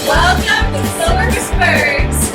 Welcome to Silver Spurs!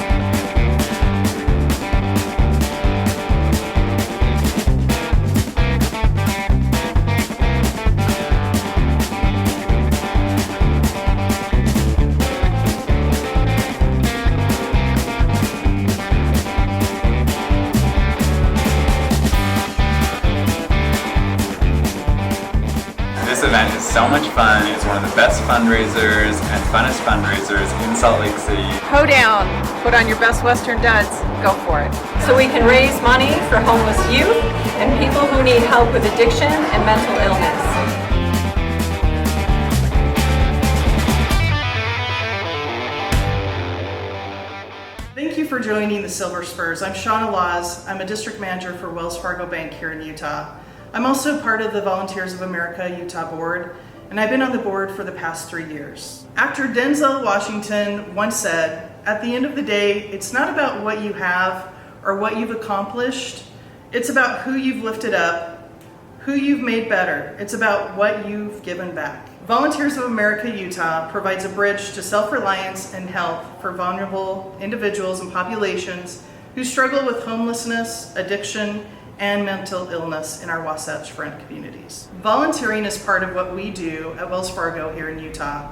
This event is so much fun. It's one of the best fundraisers and funnest fundraisers in Salt Lake City. Hoedown, put on your best Western duds, go for it. So we can raise money for homeless youth and people who need help with addiction and mental illness. Thank you for joining the Silver Spurs. I'm Shawna Laws. I'm a district manager for Wells Fargo Bank here in Utah. I'm also part of the Volunteers of America Utah board, and I've been on the board for the past 3 years. Actor Denzel Washington once said, "At the end of the day, it's not about what you have or what you've accomplished. It's about who you've lifted up, who you've made better. It's about what you've given back." Volunteers of America Utah provides a bridge to self-reliance and health for vulnerable individuals and populations who struggle with homelessness, addiction, and mental illness in our Wasatch Front communities. Volunteering is part of what we do at Wells Fargo here in Utah.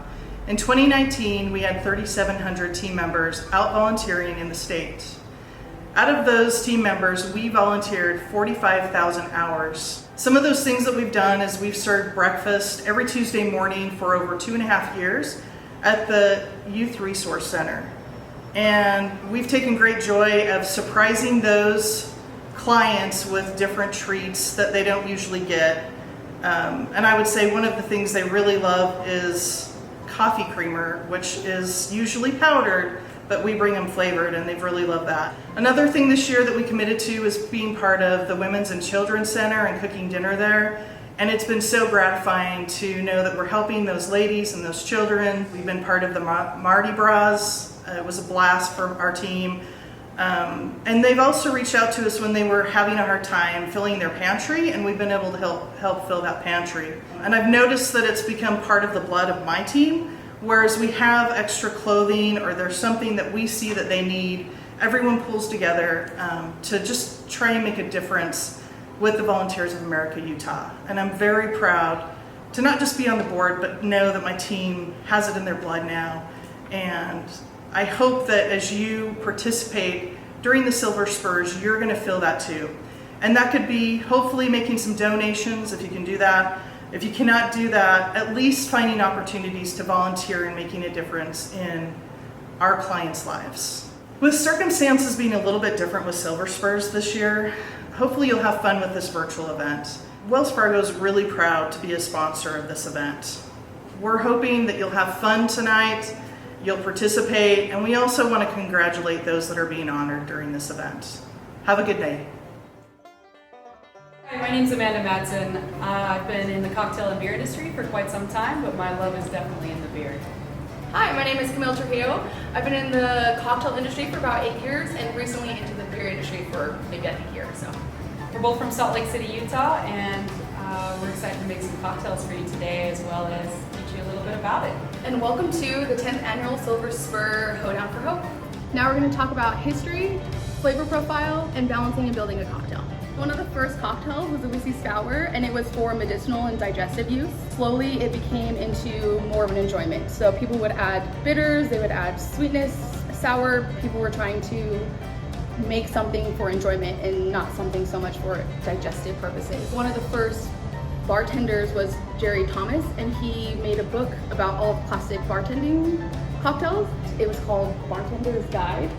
In 2019, we had 3,700 team members out volunteering in the state. Out of those team members, we volunteered 45,000 hours. Some of those things that we've done is we've served breakfast every Tuesday morning for over 2.5 years at the Youth Resource Center. And we've taken great joy of surprising those clients with different treats that they don't usually get. And I would say one of the things they really love is coffee creamer, which is usually powdered, but we bring them flavored and they've really loved that. Another thing this year that we committed to is being part of the Women's and Children's Center and cooking dinner there. And it's been so gratifying to know that we're helping those ladies and those children. We've been part of the Mardi Gras. It was a blast for our team. And they've also reached out to us when they were having a hard time filling their pantry, and we've been able to help fill that pantry. And I've noticed that it's become part of the blood of my team, whereas we have extra clothing or there's something that we see that they need, everyone pulls together to just try and make a difference with the Volunteers of America Utah. And I'm very proud to not just be on the board, but know that my team has it in their blood now. And I hope that as you participate during the Silver Spurs, you're going to feel that too. And that could be hopefully making some donations if you can do that. If you cannot do that, at least finding opportunities to volunteer and making a difference in our clients' lives. With circumstances being a little bit different with Silver Spurs this year, hopefully you'll have fun with this virtual event. Wells Fargo is really proud to be a sponsor of this event. We're hoping that you'll have fun tonight, you'll participate, and we also want to congratulate those that are being honored during this event. Have a good day. Hi, my name's Amanda Madsen. I've been in the cocktail and beer industry for quite some time, but my love is definitely in the beer. Hi, my name is Camille Trujillo. I've been in the cocktail industry for about 8 years and recently into the beer industry for maybe a year or so. We're both from Salt Lake City, Utah, and we're excited to make some cocktails for you today as well as teach you a little bit about it. And welcome to the 10th Annual Silver Spur Hoedown for Hope. Now we're going to talk about history, flavor profile, and balancing and building a cocktail. One of the first cocktails was a whiskey sour, and it was for medicinal and digestive use. Slowly it became into more of an enjoyment. So people would add bitters, they would add sweetness, sour. People were trying to make something for enjoyment and not something so much for digestive purposes. One of the first bartenders was Jerry Thomas, and he made a book about all of classic bartending cocktails. It was called Bartender's Guide,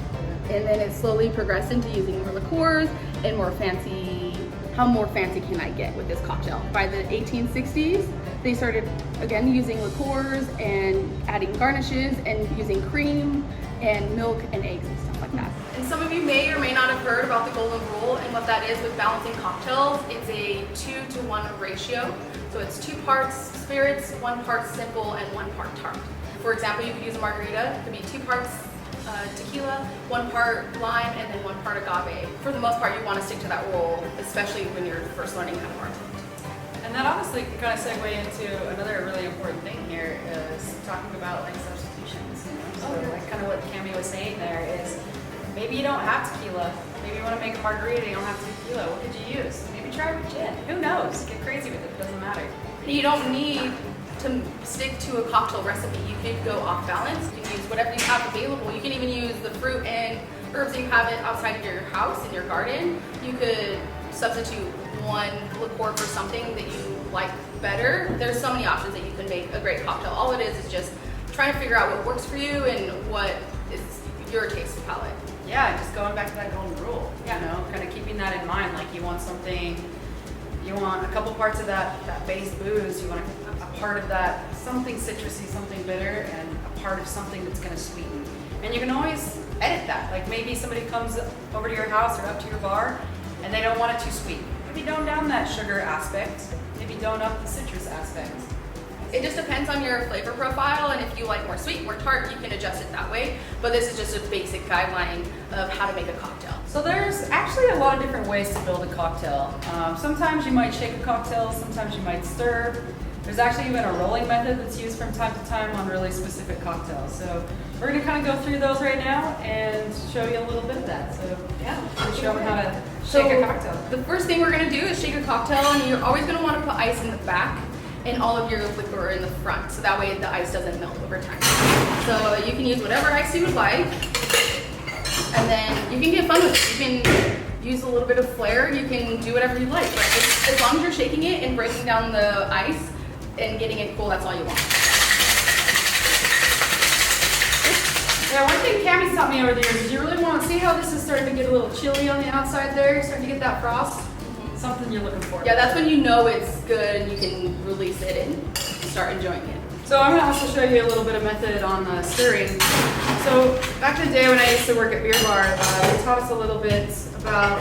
and then it slowly progressed into using more liqueurs and more fancy, how more fancy can I get with this cocktail? By the 1860s, they started again using liqueurs and adding garnishes and using cream and milk and eggs and stuff like that. And some of you may or may not have heard about the golden rule and what that is with balancing cocktails. It's a 2-to-1 ratio. So it's 2 parts spirits, 1 part simple, and 1 part tart. For example, you could use a margarita. It could be 2 parts tequila, 1 part lime, and then 1 part agave. For the most part, you want to stick to that rule, especially when you're first learning how to bartend. And that honestly kind of segue into another really important thing here is talking about like substitutions. So kind of what Cami was saying there is maybe you don't have tequila. Maybe you want to make a margarita, you don't have tequila. What could you use? Maybe try with gin. Who knows? Get crazy with it. It doesn't matter. You don't need to stick to a cocktail recipe. You could go off balance. You can use whatever you have available. You can even use the fruit and herbs that you have it outside of your house, in your garden. You could substitute one liqueur for something that you like better. There's so many options that you can make a great cocktail. All it is just trying to figure out what works for you and what is your taste palette. Yeah, just going back to that golden rule, you know, kind of keeping that in mind. Like you want something, you want a couple parts of that base booze, you want a part of that something citrusy, something bitter, and a part of something that's going to sweeten. And you can always edit that. Like maybe somebody comes over to your house or up to your bar and they don't want it too sweet. Maybe tone down that sugar aspect, maybe tone up the citrus aspect. It just depends on your flavor profile, and if you like more sweet, more tart, you can adjust it that way. But this is just a basic guideline of how to make a cocktail. So there's actually a lot of different ways to build a cocktail. Sometimes you might shake a cocktail, sometimes you might stir. There's actually even a rolling method that's used from time to time on really specific cocktails. So we're gonna kind of go through those right now and show you a little bit of that. So yeah, we'll show them how to shake a cocktail. The first thing we're gonna do is shake a cocktail, and you're always gonna want to put ice in the back and all of your liquor in the front, so that way the ice doesn't melt over time. So you can use whatever ice you would like, and then you can get fun with it. You can use a little bit of flair, you can do whatever you like, but as long as you're shaking it and breaking down the ice and getting it cool, that's all you want. Yeah, one thing Cami taught me over the years is you really want to see how this is starting to get a little chilly on the outside there, you're starting to get that frost. Something you're looking for. Yeah, that's when you know it's good and you can release it and start enjoying it. So I'm going to also show you a little bit of method on stirring. So back in the day when I used to work at Beer Bar, they taught us a little bit about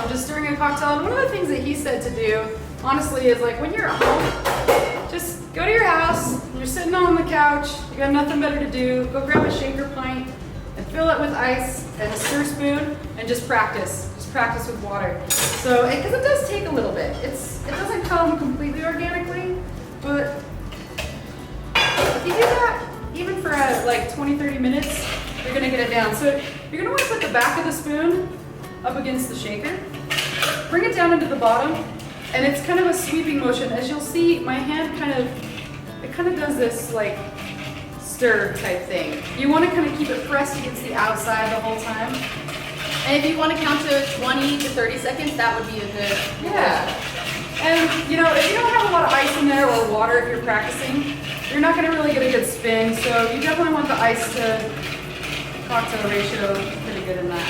just stirring a cocktail. And one of the things that he said to do, honestly, is like when you're at home, just go to your house, you're sitting on the couch, you got nothing better to do, go grab a shaker pint and fill it with ice and a stir spoon and just practice. Practice with water. So, because it does take a little bit. It doesn't come completely organically, but if you do that, even for like 20-30 minutes, you're gonna get it down. So you're gonna want to put the back of the spoon up against the shaker, bring it down into the bottom, and it's kind of a sweeping motion. As you'll see, my hand kind of does this like stir type thing. You want to kind of keep it pressed against the outside the whole time. And if you want to count to 20 to 30 seconds, that would be a good. Yeah. And you know, if you don't have a lot of ice in there or water if you're practicing, you're not going to really get a good spin. So you definitely want the ice to cocktail ratio pretty good in that.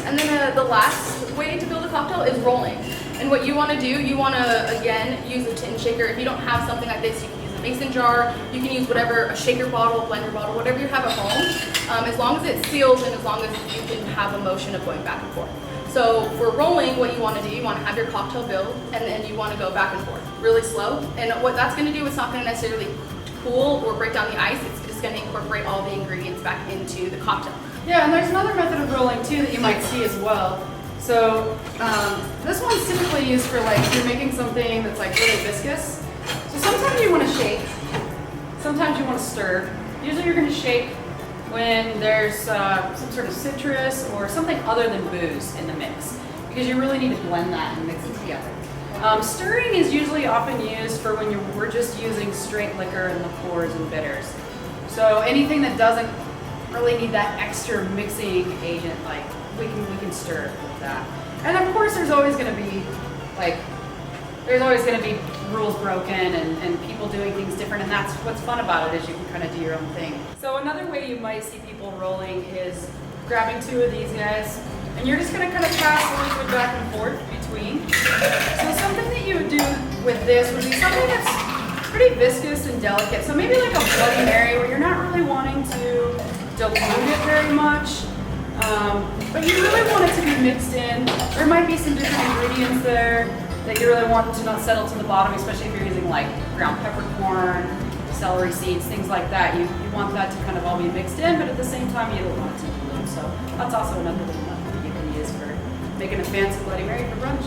And then the last way to build a cocktail is rolling. And what you want to do, you want to again use a tin shaker. If you don't have something like this, you can use a mason jar. You can use whatever, a shaker bottle, a blender bottle, whatever you have at home. As long as it seals and as long as you can have a motion of going back and forth. So for rolling, what you want to do, you want to have your cocktail build, and then you want to go back and forth really slow. And what that's going to do, it's not going to necessarily cool or break down the ice. It's just going to incorporate all the ingredients back into the cocktail. Yeah, and there's another method of rolling too that you might see as well. So this one's typically used for like if you're making something that's like really viscous. So sometimes you want to shake, sometimes you want to stir. Usually you're going to shake when there's some sort of citrus or something other than booze in the mix, because you really need to blend that and mix it together. Stirring is usually often used for when we're just using straight liquor and liqueurs and bitters. So anything that doesn't really need that extra mixing agent, like we can stir with that. And of course there's always going to be rules broken and people doing things different, and that's what's fun about it, is you can kind of do your own thing. So another way you might see people rolling is grabbing two of these guys, and you're just going to kind of pass the liquid back and forth between. So something that you would do with this would be something that's pretty viscous and delicate. So maybe like a Bloody Mary, where you're not really wanting to dilute it very much, but you really want it to be mixed in. There might be some different ingredients there that you really want to not settle to the bottom, especially if you're using like ground peppercorn, celery seeds, things like that. You want that to kind of all be mixed in, but at the same time you don't want it to dilute. So that's also another method that you can use for making a fancy Bloody Mary for brunch.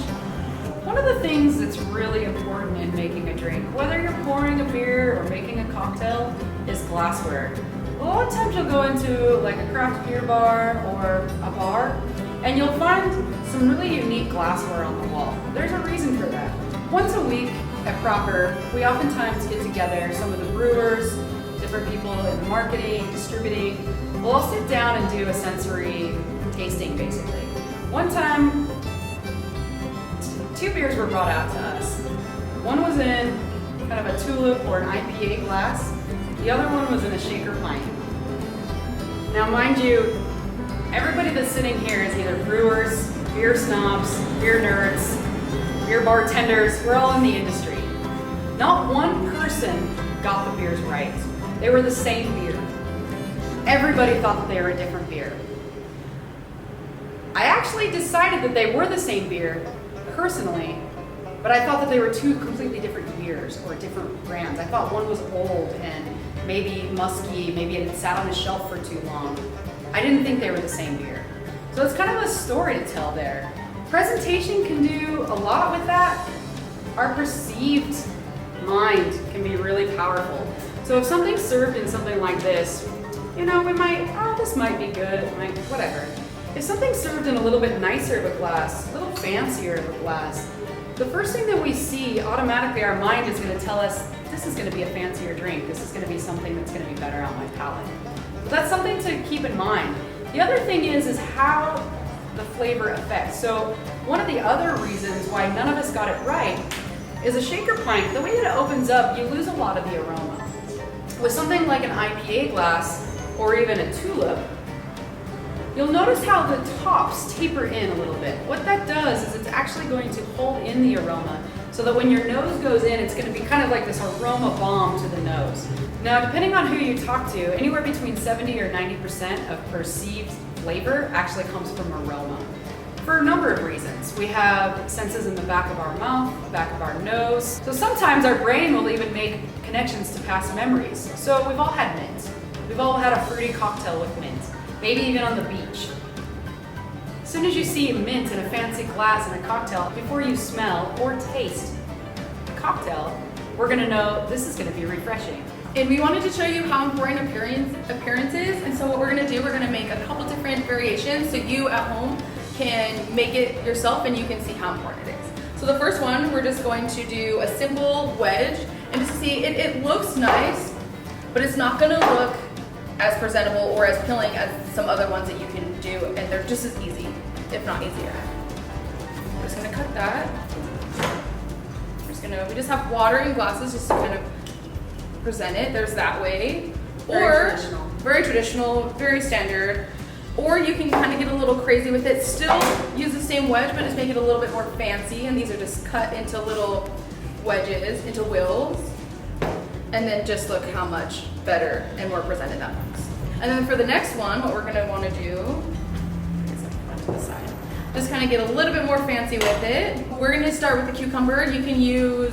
One of the things that's really important in making a drink, whether you're pouring a beer or making a cocktail, is glassware. A lot of times you'll go into like a craft beer bar or a bar, and you'll find some really unique glassware on the wall. There's a reason for that. Once a week at Crocker, we oftentimes get together, some of the brewers, different people in marketing, distributing. We'll all sit down and do a sensory tasting, basically. One time, two beers were brought out to us. One was in kind of a tulip or an IPA glass. The other one was in a shaker pint. Now, mind you, everybody that's sitting here is either brewers, beer snobs, beer nerds, beer bartenders. We're all in the industry. Not one person got the beers right. They were the same beer. Everybody thought that they were a different beer. I actually decided that they were the same beer, personally, but I thought that they were two completely different beers or different brands. I thought one was old and maybe musky, maybe it had sat on a shelf for too long. I didn't think they were the same beer. So it's kind of a story to tell there. Presentation can do a lot with that. Our perceived mind can be really powerful. So if something's served in something like this, we might, this might be good, whatever. If something's served in a little bit nicer of a glass, a little fancier of a glass, the first thing that we see, automatically our mind is going to tell us, this is going to be a fancier drink, this is going to be something that's going to be better on my palate. So that's something to keep in mind. The other thing is how the flavor affects. So one of the other reasons why none of us got it right is a shaker pint. The way that it opens up, you lose a lot of the aroma. With something like an IPA glass or even a tulip, you'll notice how the tops taper in a little bit. What that does is it's actually going to hold in the aroma so that when your nose goes in, it's going to be kind of like this aroma bomb to the nose. Now, depending on who you talk to, anywhere between 70 or 90% of perceived flavor actually comes from aroma. For a number of reasons. We have senses in the back of our mouth, the back of our nose. So sometimes our brain will even make connections to past memories. So we've all had mint. We've all had a fruity cocktail with mint. Maybe even on the beach. As soon as you see mint in a fancy glass in a cocktail, before you smell or taste the cocktail, we're gonna know this is gonna be refreshing. And we wanted to show you how important appearance is. And so what we're gonna do, we're gonna make a couple different variations so you at home can make it yourself and you can see how important it is. So the first one, we're just going to do a simple wedge. And just to see, it looks nice, but it's not gonna look as presentable or as appealing as some other ones that you can do, and they're just as easy, if not easier. I'm just gonna cut that. We just have water in glasses just to kind of present it. There's that way. Very traditional, very standard. Or you can kind of get a little crazy with it. Still use the same wedge, but just make it a little bit more fancy. And these are just cut into little wedges, into wheels. And then just look how much better and more presented that looks. And then for the next one, what we're gonna wanna do, just kind of get a little bit more fancy with it. We're gonna start with the cucumber. You can use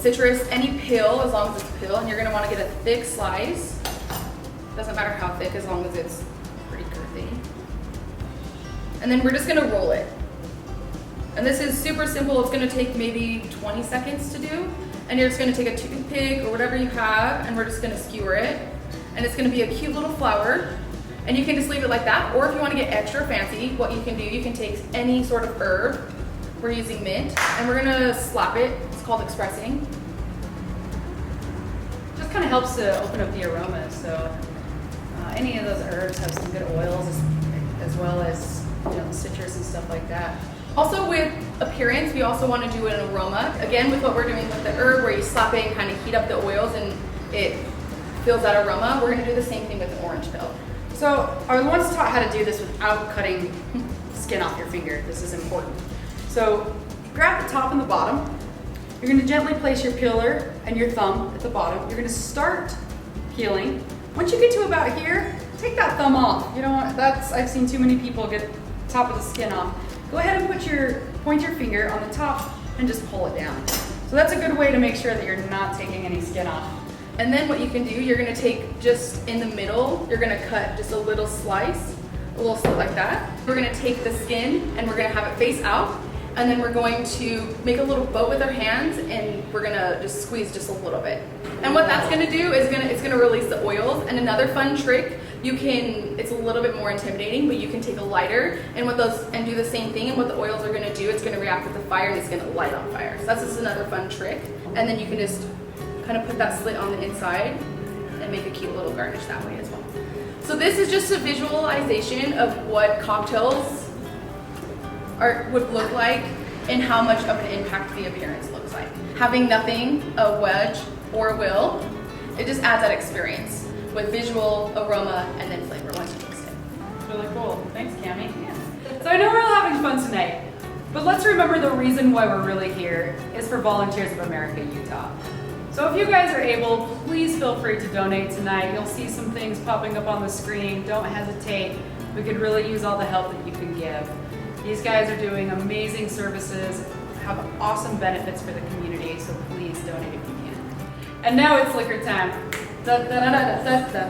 citrus, any peel, as long as it's a peel, and you're gonna wanna get a thick slice. Doesn't matter how thick, as long as it's pretty girthy. And then we're just gonna roll it. And this is super simple. It's gonna take maybe 20 seconds to do. And you're just gonna take a toothpick or whatever you have, and we're just gonna skewer it. And it's gonna be a cute little flower. And you can just leave it like that, or if you wanna get extra fancy, what you can do, you can take any sort of herb. We're using mint, and we're gonna slap it. It's called expressing. Just kind of helps to open up the aroma. So any of those herbs have some good oils, as well as the citrus and stuff like that. Also with appearance, we also want to do an aroma. Again, with what we're doing with the herb, where you slap it and kind of heat up the oils and it fills that aroma, we're going to do the same thing with the orange peel. So I was once taught how to do this without cutting skin off your finger. This is important. So grab the top and the bottom. You're going to gently place your peeler and your thumb at the bottom. You're going to start peeling. Once you get to about here, take that thumb off. I've seen too many people get top of the skin off. Go ahead and point your finger on the top and just pull it down. So that's a good way to make sure that you're not taking any skin off. And then what you can do, you're gonna take just in the middle, you're gonna cut just a little slice, a little slit like that. We're gonna take the skin and we're gonna have it face out. And then we're going to make a little boat with our hands and we're gonna just squeeze just a little bit. And what that's gonna do is it's gonna release the oils. And another fun trick, it's a little bit more intimidating, but you can take a lighter and do the same thing. And what the oils are gonna do, it's gonna react with the fire and it's gonna light on fire. So that's just another fun trick. And then you can just kind of put that slit on the inside and make a cute little garnish that way as well. So this is just a visualization of what cocktails would look like and how much of an impact the appearance looks like. Having nothing, a wedge, or a will, it just adds that experience with visual, aroma, and then flavor once you taste it. It's really cool. Thanks, Cami. Yeah. So I know we're all having fun tonight, but let's remember the reason why we're really here is for Volunteers of America, Utah. So if you guys are able, please feel free to donate tonight. You'll see some things popping up on the screen. Don't hesitate. We could really use all the help that you can give. These guys are doing amazing services, have awesome benefits for the community, so please donate if you can. And now it's liquor time. Da, da, da, da, da, da.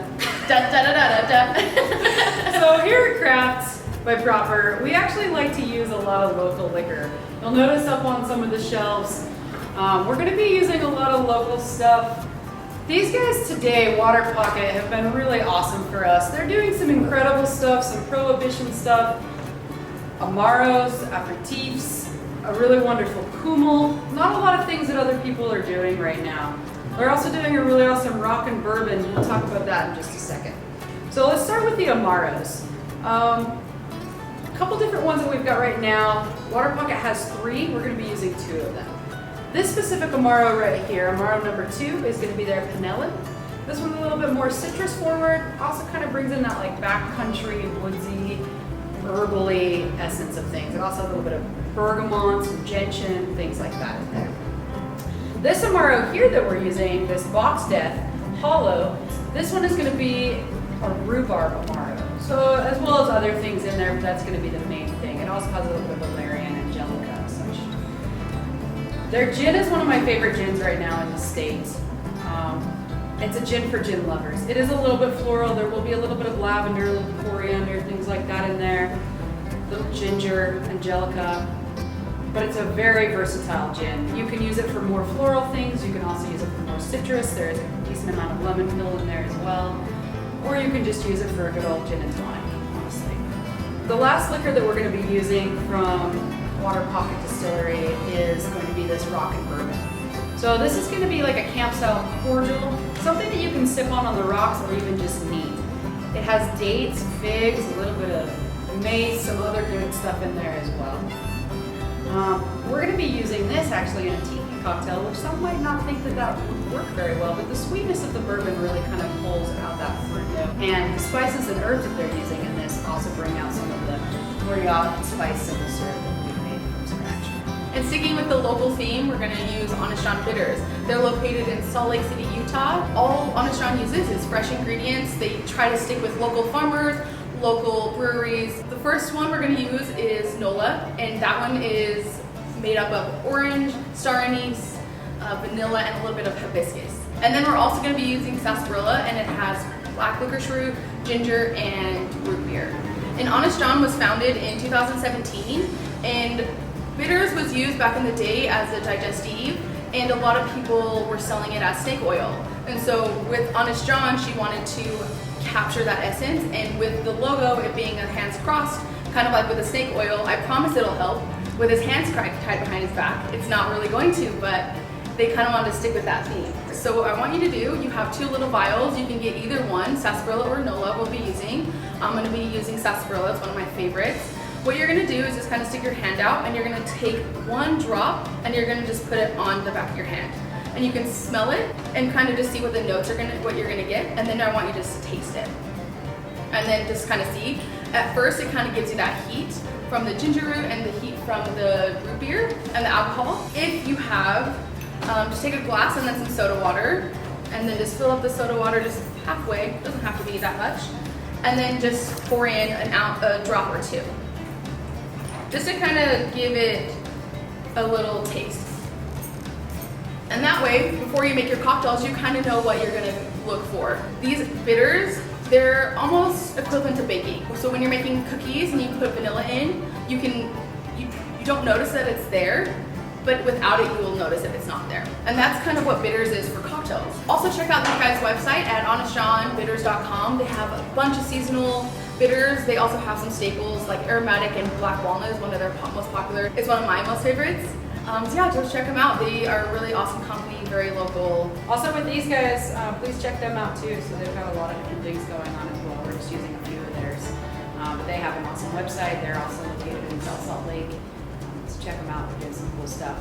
Da, da, da, da, da, da. So here at Crafts by Proper, we actually like to use a lot of local liquor. You'll notice up on some of the shelves, we're going to be using a lot of local stuff. These guys today, Water Pocket, have been really awesome for us. They're doing some incredible stuff, some prohibition stuff, Amaros, aperitifs, a really wonderful Kummel. Not a lot of things that other people are doing right now. They're also doing a really awesome rock and bourbon. We'll talk about that in just a second. So let's start with the Amaros. A couple different ones that we've got right now. Water Pocket has 3. We're going to be using 2 of them. This specific Amaro right here, Amaro number 2, is going to be their Penellan. This one's a little bit more citrus forward. Also kind of brings in that like backcountry, woodsy, herbally essence of things. It also has a little bit of bergamot, some gentian, things like that in there. This Amaro here that we're using, this Box Death Hollow, this one is going to be a rhubarb Amaro. So as well as other things in there, but that's going to be the main thing. It also has a little bit of valerian and angelica and such. Their gin is one of my favorite gins right now in the States. It's a gin for gin lovers. It is a little bit floral. There will be a little bit of lavender, a little coriander, things like that in there. A little ginger, angelica. But it's a very versatile gin. You can use it for more floral things. You can also use it for more citrus. There's a decent amount of lemon peel in there as well. Or you can just use it for a good old gin and tonic, honestly. The last liquor that we're going to be using from Water Pocket Distillery is going to be this rock and bourbon. So this is going to be like a camp-style cordial, something that you can sip on the rocks or even just neat. It has dates, figs, a little bit of mace, some other good stuff in there as well. We're going to be using this actually in a tiki cocktail, which some might not think that would work very well, but the sweetness of the bourbon really kind of pulls out that fruit note. And the spices and herbs that they're using in this also bring out some of the Moriat spice simple syrup that we've made from scratch. And sticking with the local theme, we're going to use Honest John Bitters. They're located in Salt Lake City, Utah. All Honest John uses is fresh ingredients. They try to stick with local farmers, local breweries. The first one we're going to use is Nola, and that one is made up of orange, star anise, vanilla, and a little bit of hibiscus. And then we're also going to be using sarsaparilla, and it has black licorice root, ginger, and root beer. And Honest John was founded in 2017, and bitters was used back in the day as a digestive, and a lot of people were selling it as snake oil. And so with Honest John, she wanted to capture that essence, and with the logo, it being a hands crossed, kind of like with the snake oil, I promise it'll help. With his hands tied behind his back, it's not really going to, but they kind of wanted to stick with that theme. So what I want you to do, you have 2 little vials. You can get either one, sarsaparilla or Nola we'll be using. I'm going to be using sarsaparilla, it's one of my favorites. What you're going to do is just kind of stick your hand out, and you're going to take 1 drop, and you're going to just put it on the back of your hand. And you can smell it and kind of just see what the notes are what you're going to get, and then I want you just to taste it. And then just kind of see. At first, it kind of gives you that heat from the ginger root and the heat from the root beer and the alcohol. If you have, just take a glass and then some soda water, and then just fill up the soda water just halfway. It doesn't have to be that much. And then just pour in a drop or 2. Just to kind of give it a little taste. And that way, before you make your cocktails, you kind of know what you're going to look for. These bitters, they're almost equivalent to baking. So when you're making cookies and you put vanilla in, you don't notice that it's there, but without it, you will notice if it's not there. And that's kind of what bitters is for cocktails. cocktails. Also check out this guy's website at honestjohnbitters.com. They have a bunch of seasonal bitters. They also have some staples like aromatic and black walnut is one of their most popular. It's one of my most favorites. So yeah, just check them out. They are a really awesome company, very local. Also with these guys, please check them out too. So they've got a lot of different things going on as well. We're just using a few of theirs. But they have an awesome website. They're also located in South Salt Lake. So check them out. They're doing some cool stuff.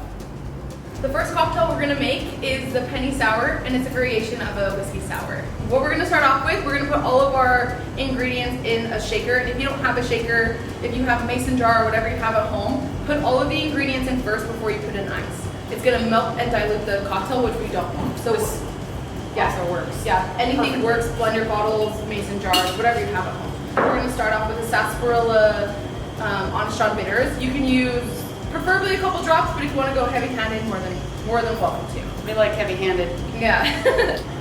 The first cocktail we're gonna make is the penny sour, and it's a variation of a whiskey sour. What we're gonna start off with, we're gonna put all of our ingredients in a shaker. And if you don't have a shaker, if you have a mason jar or whatever you have at home, put all of the ingredients in first before you put in ice. It's gonna melt and dilute the cocktail, which we don't want. So it's, yeah, Also works. yeah, anything works, blender bottles, mason jars, whatever you have at home. We're gonna start off with the sarsaparilla Honest John bitters. You can use preferably a couple drops, but if you want to go heavy-handed, more than welcome to. We like heavy-handed. Yeah.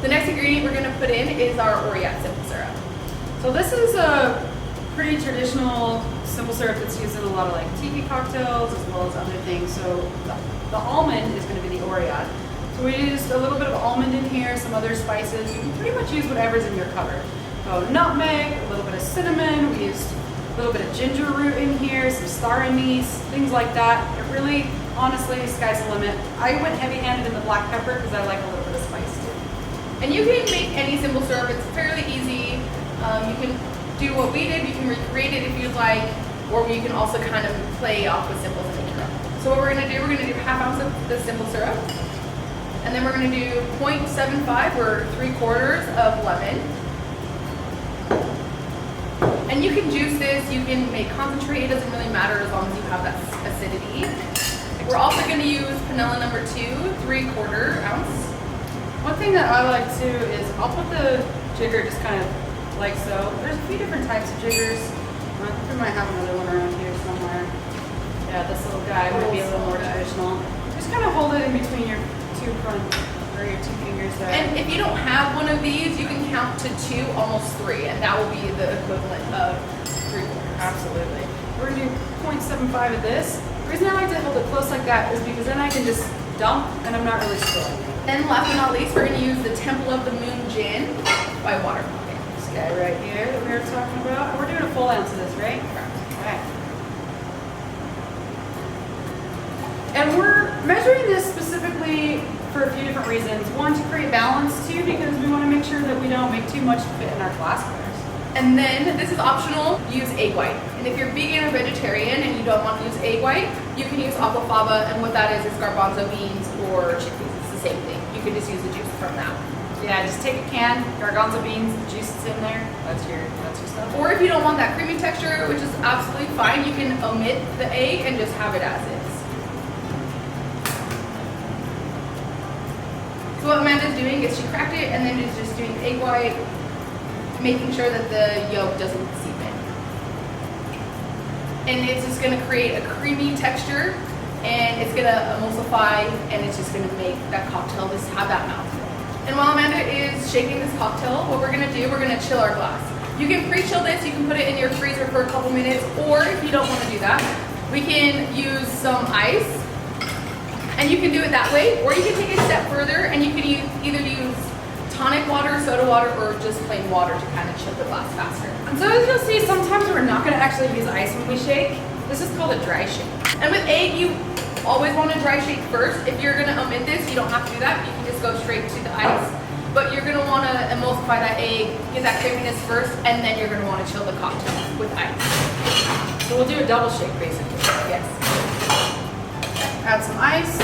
The next ingredient we're going to put in is our Orient simple syrup. So this is a pretty traditional simple syrup that's used in a lot of like tiki cocktails as well as other things. So the almond is going to be the Orient. So we used a little bit of almond in here, some other spices. You can pretty much use whatever's in your cupboard. So nutmeg, a little bit of cinnamon. We used a little bit of ginger root in here, some star anise, things like that. It really, honestly, sky's the limit. I went heavy-handed in the black pepper because I like a little bit of spice too. And you can make any simple syrup. It's fairly easy. You can do what we did. You can recreate it if you'd like, or you can also kind of play off with simples and make your own. So what we're going to do ½ ounce of the simple syrup. And then we're going to do 0.75 or 3/4 of lemon. And you can juice this, you can make concentrate, it doesn't really matter as long as you have that acidity. We're also going to use vanilla number 2, 3/4 ounce. One thing that I like too is I'll put the jigger just kind of like so. There's a few different types of jiggers. I think we might have another one around here somewhere. Yeah, this little guy would be a little more traditional. Just kind of hold it in between your two fingers there. And if you don't have one of these, you can count to 2, almost 3, and that will be the equivalent of 3/4. Absolutely. We're going to do 0.75 of this. The reason I like to hold it close like that is because then I can just dump and I'm not really spilling. And last but not least, we're going to use the Temple of the Moon Gin by Water. This guy right here that we were talking about. And we're doing a full ounce of this, right? Alright. And we're measuring this specifically for a few different reasons. One, to create balance. 2, because we want to make sure that we don't make too much to fit in our glassware. And then, this is optional, use egg white. And if you're vegan or vegetarian and you don't want to use egg white, you can use aquafaba, and what that is garbanzo beans or chickpeas. It's the same thing. You can just use the juice from that. Yeah, just take a can, garbanzo beans, the juice is in there. That's your stuff. Or if you don't want that creamy texture, which is absolutely fine, you can omit the egg and just have it as is. So what Amanda's doing is she cracked it and then is just doing egg white, making sure that the yolk doesn't seep in. And it's just gonna create a creamy texture, and it's gonna emulsify, and it's just gonna make that cocktail just have that mouthful. And while Amanda is shaking this cocktail, what we're gonna do, we're gonna chill our glass. You can pre-chill this, you can put it in your freezer for a couple minutes, or if you don't wanna do that, we can use some ice. And you can do it that way, or you can take it a step further and you can either use tonic water, soda water, or just plain water to kind of chill the glass faster. And so as you'll see, sometimes we're not going to actually use ice when we shake. This is called a dry shake. And with egg, you always want to dry shake first. If you're going to omit this, you don't have to do that. You can just go straight to the ice. But you're going to want to emulsify that egg, get that creaminess first, and then you're going to want to chill the cocktail with ice. So we'll do a double shake basically. Yes. Add some ice.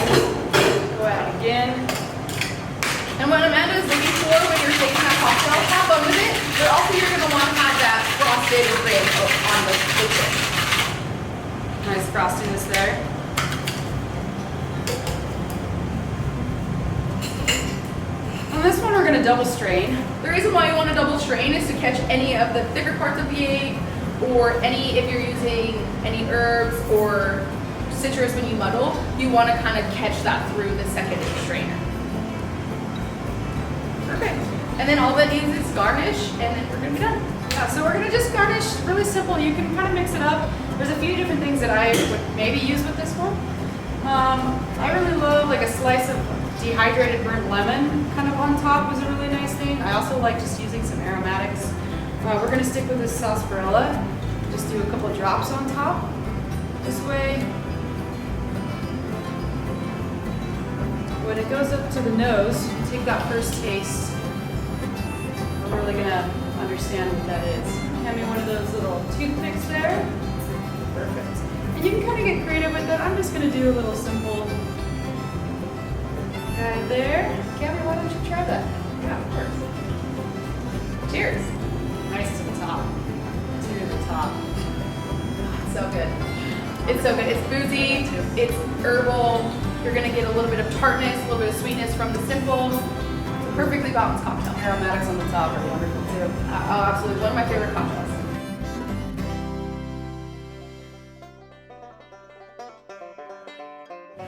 Go ahead again. And what Amanda is looking for when you're shaking that cocktail, have fun with it, but also you're going to want to have that frosted rim on the tip. Nice frostiness there. On this one, we're going to double strain. The reason why you want to double strain is to catch any of the thicker parts of the egg, or if you're using any herbs or citrus when you muddle, you want to kind of catch that through the second strainer. Perfect. And then all that needs is garnish, and then we're going to be done. Yeah, so we're going to just garnish really simple. You can kind of mix it up. There's a few different things that I would maybe use with this one. I really love like a slice of dehydrated burnt lemon kind of on top was a really nice thing. I also like just using some aromatics. We're gonna stick with this sarsaparilla. Just do a couple of drops on top. This way, when it goes up to the nose, you take that first taste. We're really gonna understand what that is. Hand me one of those little toothpicks there. Perfect. And you can kind of get creative with it. I'm just gonna do a little simple guy there. Gabby, why don't you try that? Yeah, of course. Cheers. Nice to the top. To the top. It's so good. It's so good. It's boozy, it's herbal. You're gonna get a little bit of tartness, a little bit of sweetness from the simple. Perfectly balanced cocktail. Aromatics on the top are wonderful too. Oh, absolutely. One of my favorite cocktails.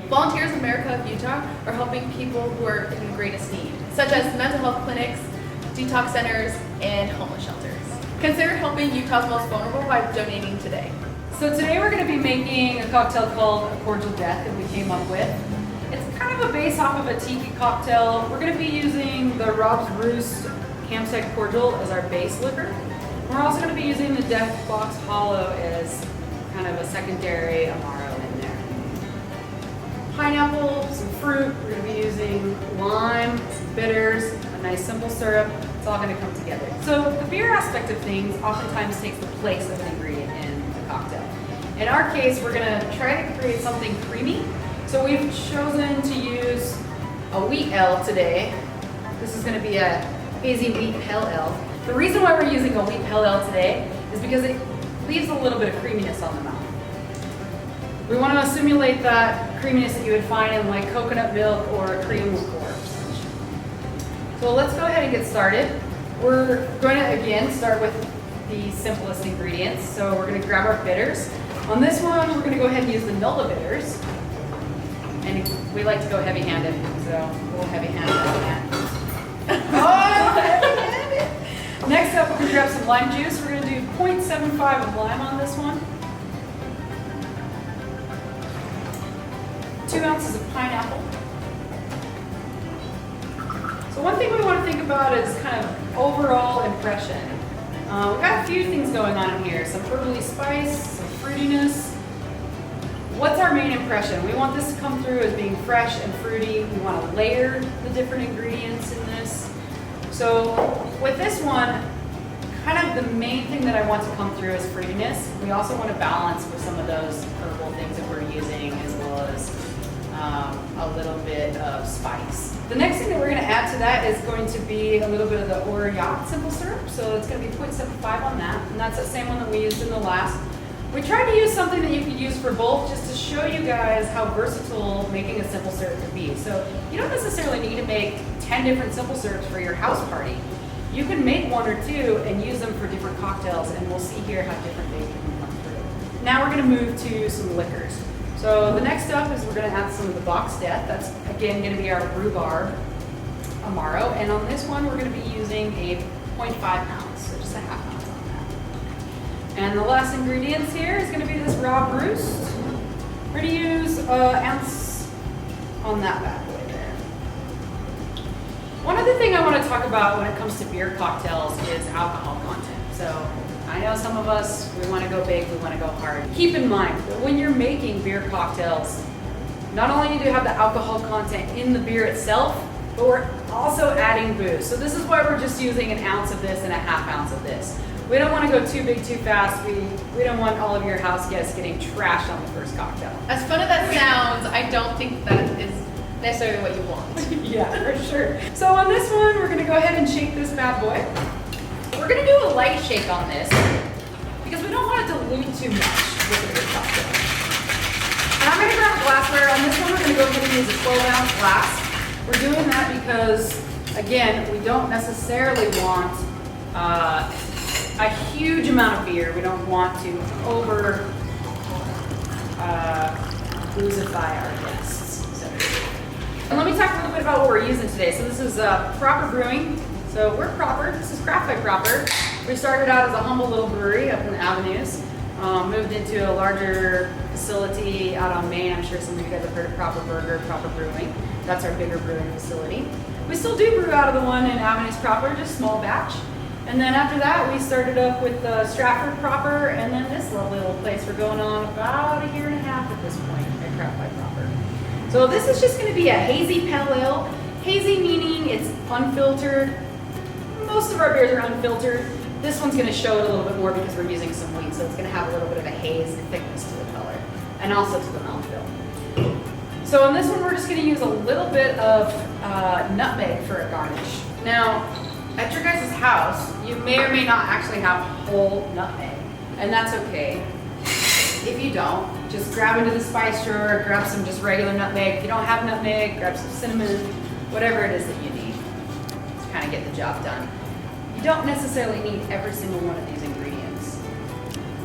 Volunteers of America of Utah are helping people who are in the greatest need, such as mental health clinics, detox centers, and homeless shelters. Consider helping Utah's most vulnerable by donating today. So today we're going to be making a cocktail called a Cordial Death that we came up with. It's kind of a base off of a tiki cocktail. We're going to be using the Rob's Roost Campsite Cordial as our base liquor. We're also going to be using the Death Box Hollow as kind of a secondary Amaro in there. Pineapple, some fruit. We're going to be using lime, some bitters, a nice simple syrup. It's all going to come together. So the beer aspect of things oftentimes takes the place of an ingredient in the cocktail. In our case, we're going to try to create something creamy. So we've chosen to use a wheat ale today. This is going to be a hazy wheat pale ale. The reason why we're using a wheat pale ale today is because it leaves a little bit of creaminess on the mouth. We want to simulate that creaminess that you would find in like coconut milk or a cream liqueur. So let's go ahead and get started. We're going to again start with the simplest ingredients. So we're going to grab our bitters. On this one, we're going to go ahead and use the Nola bitters. And we like to go heavy-handed, so we'll heavy-handed on that. Oh, heavy-handed! Next up, we're going to grab some lime juice. We're going to do 0.75 of lime on this one. 2 ounces of pineapple. So one thing we want to think about is kind of overall impression. We've got a few things going on in here. Some herbally spice, some fruitiness. What's our main impression? We want this to come through as being fresh and fruity. We want to layer the different ingredients in this. So with this one, kind of the main thing that I want to come through is fruitiness. We also want to balance with some of those herbal things that we're using, as well as a little bit of spice. The next thing that we're going to add to that is going to be a little bit of the Orgeat simple syrup. So it's going to be 0.75 on that, and that's the same one that we used in the last. We tried to use something that you could use for both just to show you guys how versatile making a simple syrup could be. So you don't necessarily need to make 10 different simple syrups for your house party. You can make 1 or 2 and use them for different cocktails, and we'll see here how different they can come through. Now we're going to move to some liquors. So the next up is we're going to add some of the Box Death. That's again going to be our rhubarb Amaro, and on this one we're going to be using a 0.5 ounce, so just a half ounce on that. And the last ingredients here is going to be this raw Roost. We're going to use an ounce on that bad boy there. One other thing I want to talk about when it comes to beer cocktails is alcohol content. So I know some of us, we want to go big, we want to go hard. Keep in mind that when you're making beer cocktails, not only do you have the alcohol content in the beer itself, but we're also adding booze. So this is why we're just using an ounce of this and a half ounce of this. We don't want to go too big too fast. We don't want all of your house guests getting trashed on the first cocktail. As fun as that sounds, I don't think that is necessarily what you want. Yeah, for sure. So on this one, we're going to go ahead and shake this bad boy. We're going to do a light shake on this because we don't want to dilute too much with the beer cocktail. And I'm going to grab glassware. On this one, we're going to go ahead and use a 12-ounce glass. We're doing that because, again, we don't necessarily want a huge amount of beer. We don't want to over boozify our guests. So, and let me talk a little bit about what we're using today. So this is Proper Brewing. So we're Proper. This is Craft by Proper. We started out as a humble little brewery up in the Avenues. moved into a larger facility out on Main. I'm sure some of you guys have heard of Proper Burger, Proper Brewing. That's our bigger brewing facility. We still do brew out of the one in Avenues Proper, just small batch. And then after that, we started up with Stratford Proper, and then this lovely little place. We're going on about 1.5 years at this point at Craft by Proper. So this is just going to be a hazy pale ale. Hazy meaning it's unfiltered. Most of our beers are unfiltered. This one's going to show it a little bit more because we're using some wheat, so it's going to have a little bit of a haze thickness to the color, and also to the mouthfeel. So on this one, we're just going to use a little bit of nutmeg for a garnish. Now, at your guys' house, you may or may not actually have whole nutmeg, and that's okay. If you don't, just grab into the spice drawer, grab some just regular nutmeg. If you don't have nutmeg, grab some cinnamon, whatever it is that you need to kind of get the job done. You don't necessarily need every single one of these ingredients.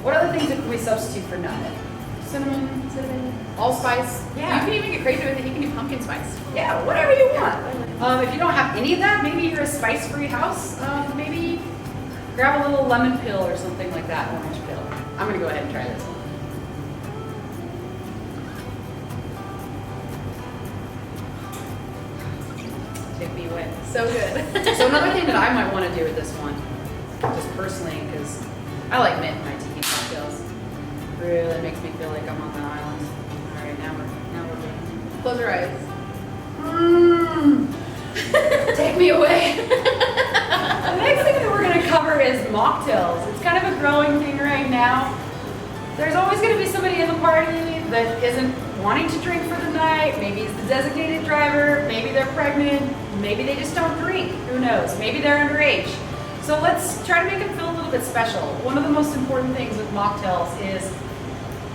What other things can we substitute for nutmeg? Cinnamon, allspice. Yeah. You can even get crazy with it. You can do pumpkin spice. Yeah, whatever you want. If you don't have any of that, maybe you're a spice-free house. Maybe grab a little lemon pill or something like that, orange pill. I'm gonna go ahead and try this one. Take me away. So good. So another thing that I might want to do with this one, just personally, because I like mint in my tiki cocktails. Really makes me feel like I'm on the island. All right, now we're good. Close your eyes. Take me away. The next thing that we're going to cover is mocktails. It's kind of a growing thing right now. There's always going to be somebody in the party that isn't wanting to drink for the night. Maybe it's the designated driver. Maybe they're pregnant. Maybe they just don't drink. Who knows? Maybe they're underage. So let's try to make them feel a little bit special. One of the most important things with mocktails is,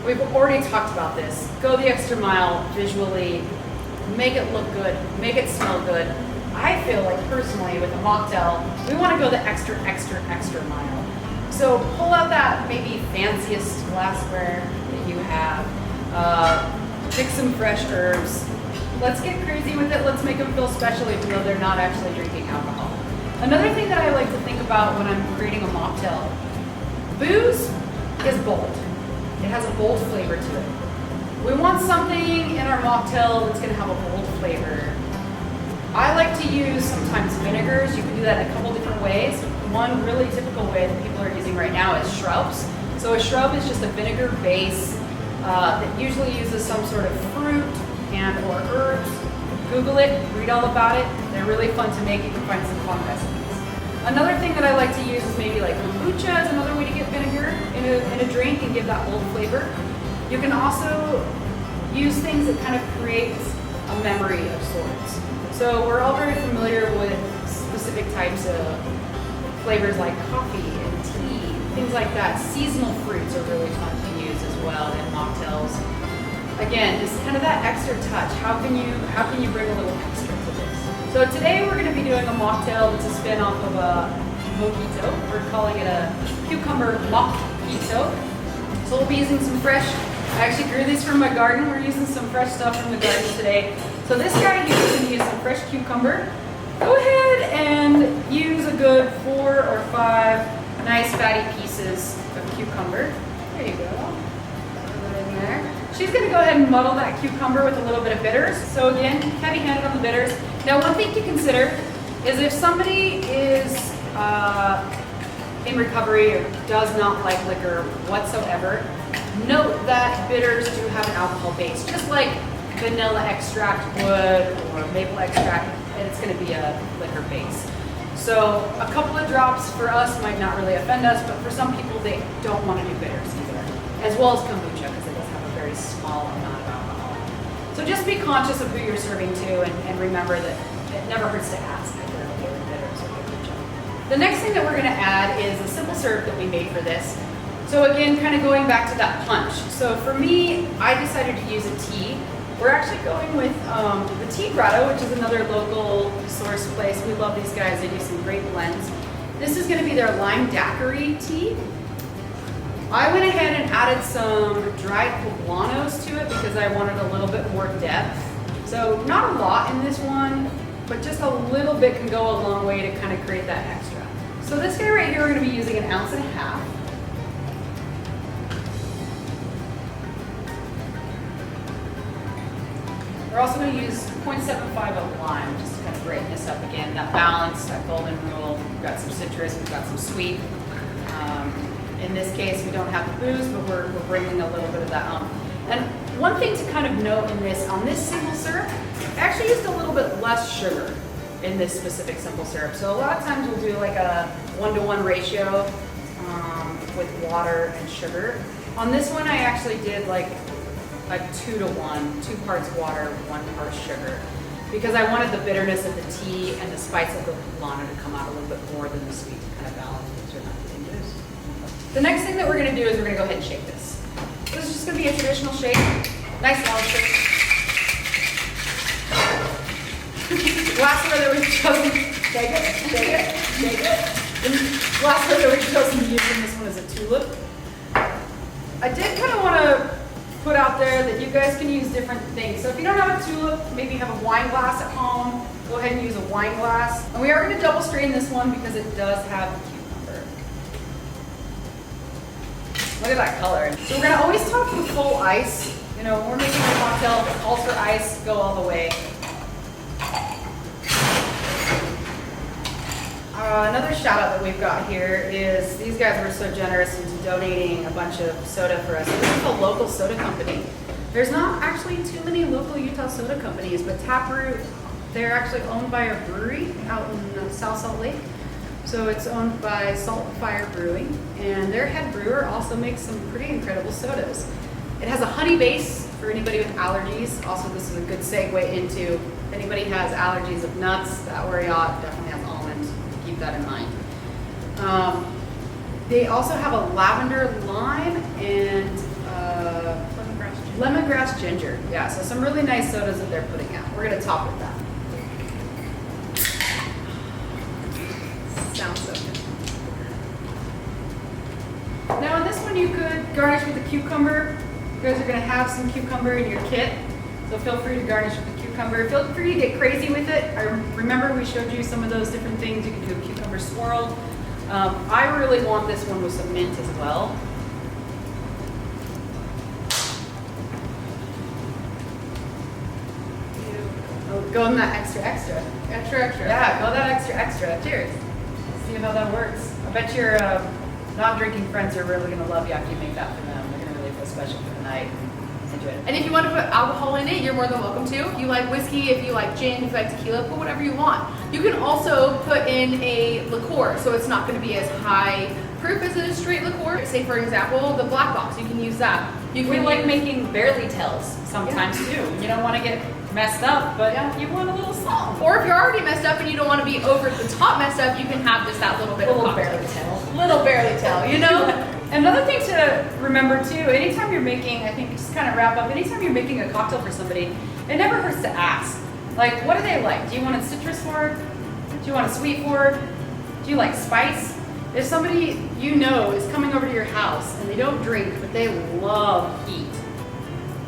we've already talked about this, go the extra mile visually, make it look good, make it smell good. I feel like personally with a mocktail, we want to go the extra mile. So pull out that maybe fanciest glassware that you have, pick some fresh herbs. Let's get crazy with it, let's make them feel special even though they're not actually drinking alcohol. Another thing that I like to think about when I'm creating a mocktail, booze is bold. It has a bold flavor to it. We want something in our mocktail that's going to have a bold flavor. I like to use sometimes vinegars. You can do that in a couple different ways. One really typical way that people are using right now is shrubs. So a shrub is just a vinegar base that usually uses some sort of fruit and or herbs. Google it, read all about it. They're really fun to make. You can find some fun recipes. Another thing that I like to use is maybe like kombucha is another way to get vinegar in a drink and give that bold flavor. You can also use things that kind of create a memory of sorts. So we're all very familiar with specific types of flavors like coffee and tea, things like that. Seasonal fruits are really fun to use as well in mocktails. Again, just kind of that extra touch. How can you bring a little extra to this? So today we're going to be doing a mocktail that's a spin off of a mojito. We're calling it a cucumber mockito. So we'll be using some fresh, I actually grew these from my garden. We're using some fresh stuff from the garden today. So this guy here is going to use some fresh cucumber. Go ahead and use a good 4 or 5 nice fatty pieces of cucumber. There you go. Put it in there. She's going to go ahead and muddle that cucumber with a little bit of bitters. So again, heavy-handed on the bitters. Now one thing to consider is if somebody is in recovery or does not like liquor whatsoever, note that bitters do have an alcohol base, just like vanilla extract would or maple extract, and it's going to be a liquor base. So a couple of drops for us might not really offend us, but for some people they don't want to do bitters either, as well as kombucha because it does have a very small amount of alcohol. So just be conscious of who you're serving to and remember that it never hurts to ask if they're okay with bitters or kombucha. The next thing that we're going to add is a simple syrup that we made for this. So again, kind of going back to that punch. So for me, I decided to use a tea. We're actually going with the Tea Grotto, which is another local source place. We love these guys. They do some great blends. This is going to be their lime daiquiri tea. I went ahead and added some dried poblanos to it because I wanted a little bit more depth. So not a lot in this one, but just a little bit can go a long way to kind of create that extra. So this guy right here, we're going to be using 1.5 ounces. We're also going to use 0.75 of lime just to kind of brighten this up again. That balance, that golden rule. We've got some citrus, we've got some sweet. In this case, we don't have the booze, but we're bringing a little bit of that on. And one thing to kind of note in this, on this simple syrup, I actually used a little bit less sugar in this specific simple syrup. So a lot of times we'll do like a 1-to-1 ratio with water and sugar. On this one, I actually did like a 2-to-1, 2 parts water, 1 part sugar, because I wanted the bitterness of the tea and the spice of the lana to come out a little bit more than the sweet to kind of balance things or not. The next thing that we're going to do is we're going to go ahead and shake this. This is just going to be a traditional shake. Nice long shake. Glassware that we've chosen. Shake it, shake it, shake it. And glassware that we've chosen to use in this one is a tulip. I did kind of want to put out there that you guys can use different things. So if you don't have a tulip, maybe you have a wine glass at home, go ahead and use a wine glass. And we are going to double strain this one because it does have cucumber. Look at that color. So we're going to always top with full ice. You know, when we're making a cocktail, if it calls for ice, go all the way. Another shout out that we've got here is these guys were so generous into donating a bunch of soda for us. This is a local soda company. There's not actually too many local Utah soda companies, but Taproot, they're actually owned by a brewery out in South Salt Lake. So it's owned by Salt and Fire Brewing, and their head brewer also makes some pretty incredible sodas. It has a honey base for anybody with allergies. Also, this is a good segue into if anybody has allergies of nuts, that Oriot definitely has almonds. Keep that in mind. They also have a lavender lime and lemongrass ginger. Yeah, so some really nice sodas that they're putting out. We're going to top with that. Sounds so good. Now on this one you could garnish with a cucumber. You guys are going to have some cucumber in your kit, so feel free to garnish with the cucumber. Feel free to get crazy with it. I remember we showed you some of those different things. You can do a cucumber swirl. I really want this one with some mint as well. Go in that extra. Yeah, go that extra. Cheers. Let's see how that works. I bet your non-drinking friends are really going to love you after you make that for them. They're going to really feel special for the night. Enjoy it. And if you want to put alcohol in it, you're more than welcome to. If you like whiskey, if you like gin, if you like tequila, put whatever you want. You can also put in a liqueur, so it's not going to be as high proof as a straight liqueur. Say, for example, the black box. You can use that. We like making beertails sometimes too. You don't want to get messed up, but you want a little salt. Or if you're already messed up and you don't want to be over the top messed up, you can have just that little bit of cocktail. Little beertail, you know? Another thing to remember too, anytime you're making, I think just kind of wrap up, anytime you're making a cocktail for somebody, it never hurts to ask. Like, what do they like? Do you want a citrus for it? Do you want a sweet for it? Do you like spice? If somebody you know is coming over to your house and they don't drink, but they love heat,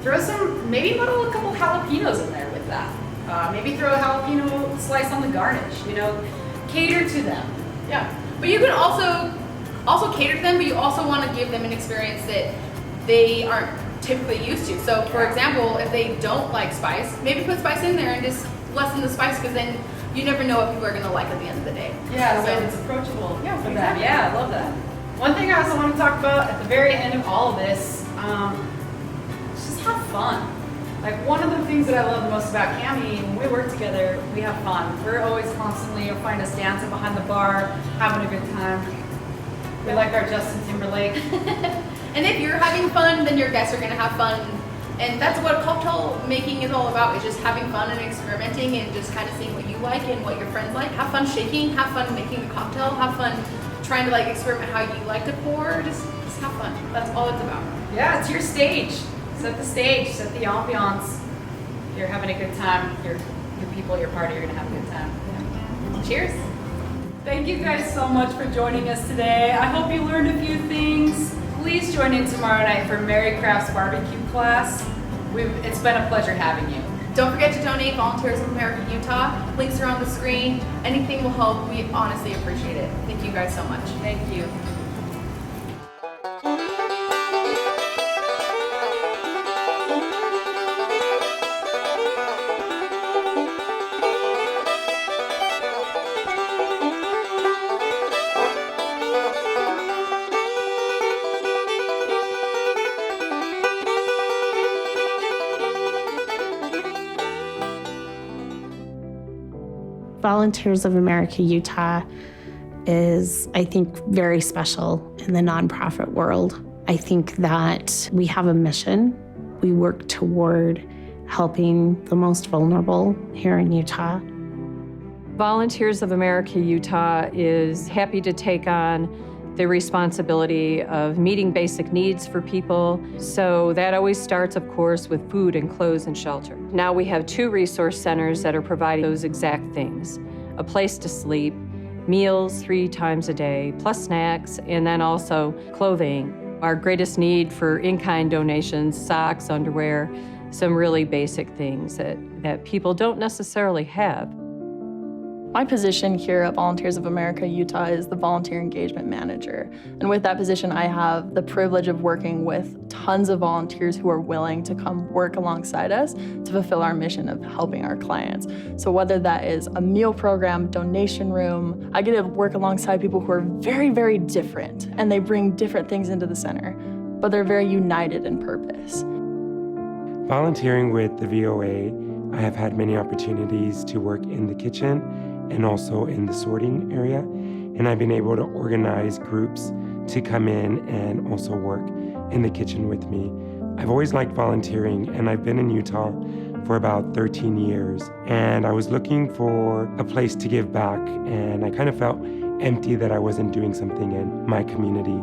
throw some, maybe muddle a couple jalapenos in there with that. Maybe throw a jalapeno slice on the garnish, you know, cater to them. Yeah, but you can also cater to them, but you also want to give them an experience that they aren't typically used to. So for example, if they don't like spice, maybe put spice in there and just lessen the spice, because then you never know what people are going to like at the end of the day. Yeah, so it's approachable for them. Exactly. Yeah, I love that. One thing I also want to talk about at the very end of all of this, just have fun. Like, one of the things that I love the most about Cami, when we work together, we have fun. We're always constantly, you'll find us dancing behind the bar, having a good time. We like our Justin Timberlake. And if you're having fun, then your guests are going to have fun. And that's what cocktail making is all about, is just having fun and experimenting and just kind of seeing what you like and what your friends like. Have fun shaking, have fun making the cocktail, have fun trying to like experiment how you like to pour. Just have fun. That's all it's about. Yeah, it's your stage. Set the stage, set the ambiance. If you're having a good time, your people, your party, you're going to have a good time. Yeah. Cheers. Thank you guys so much for joining us today. I hope you learned a few things. Please join in tomorrow night for Mary Craft's barbecue class. It's been a pleasure having you. Don't forget to donate. Volunteers of America, Utah. Links are on the screen. Anything will help. We honestly appreciate it. Thank you guys so much. Thank you. Volunteers of America Utah is, I think, very special in the nonprofit world. I think that we have a mission. We work toward helping the most vulnerable here in Utah. Volunteers of America Utah is happy to take on the responsibility of meeting basic needs for people. So that always starts, of course, with food and clothes and shelter. Now we have 2 resource centers that are providing those exact things. A place to sleep, meals 3 times a day, plus snacks, and then also clothing. Our greatest need for in-kind donations, socks, underwear, some really basic things that people don't necessarily have. My position here at Volunteers of America Utah is the Volunteer Engagement Manager. And with that position, I have the privilege of working with tons of volunteers who are willing to come work alongside us to fulfill our mission of helping our clients. So whether that is a meal program, donation room, I get to work alongside people who are very, very different, and they bring different things into the center, but they're very united in purpose. Volunteering with the VOA, I have had many opportunities to work in the kitchen and also in the sorting area. And I've been able to organize groups to come in and also work in the kitchen with me. I've always liked volunteering, and I've been in Utah for about 13 years. And I was looking for a place to give back, and I kind of felt empty that I wasn't doing something in my community.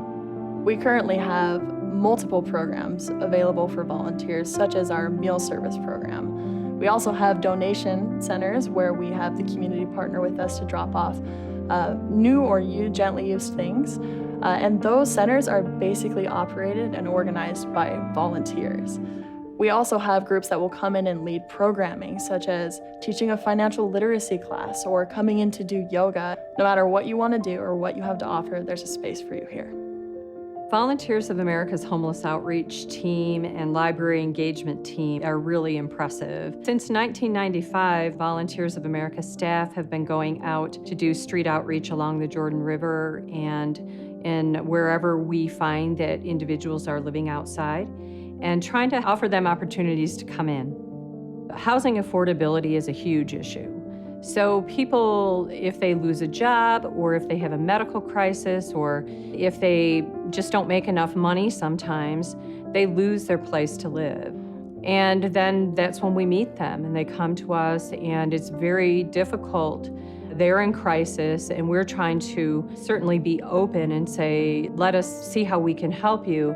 We currently have multiple programs available for volunteers, such as our meal service program. We also have donation centers where we have the community partner with us to drop off new or gently used things. And those centers are basically operated and organized by volunteers. We also have groups that will come in and lead programming, such as teaching a financial literacy class or coming in to do yoga. No matter what you want to do or what you have to offer, there's a space for you here. Volunteers of America's homeless outreach team and library engagement team are really impressive. Since 1995, Volunteers of America staff have been going out to do street outreach along the Jordan River and wherever we find that individuals are living outside, and trying to offer them opportunities to come in. Housing affordability is a huge issue. So people, if they lose a job or if they have a medical crisis or if they just don't make enough money sometimes, they lose their place to live. And then that's when we meet them and they come to us, and it's very difficult. They're in crisis, and we're trying to certainly be open and say, let us see how we can help you.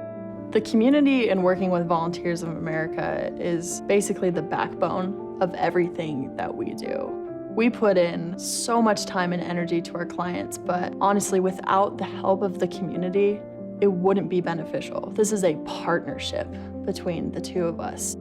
The community and working with Volunteers of America is basically the backbone of everything that we do. We put in so much time and energy to our clients, but honestly, without the help of the community, it wouldn't be beneficial. This is a partnership between the two of us.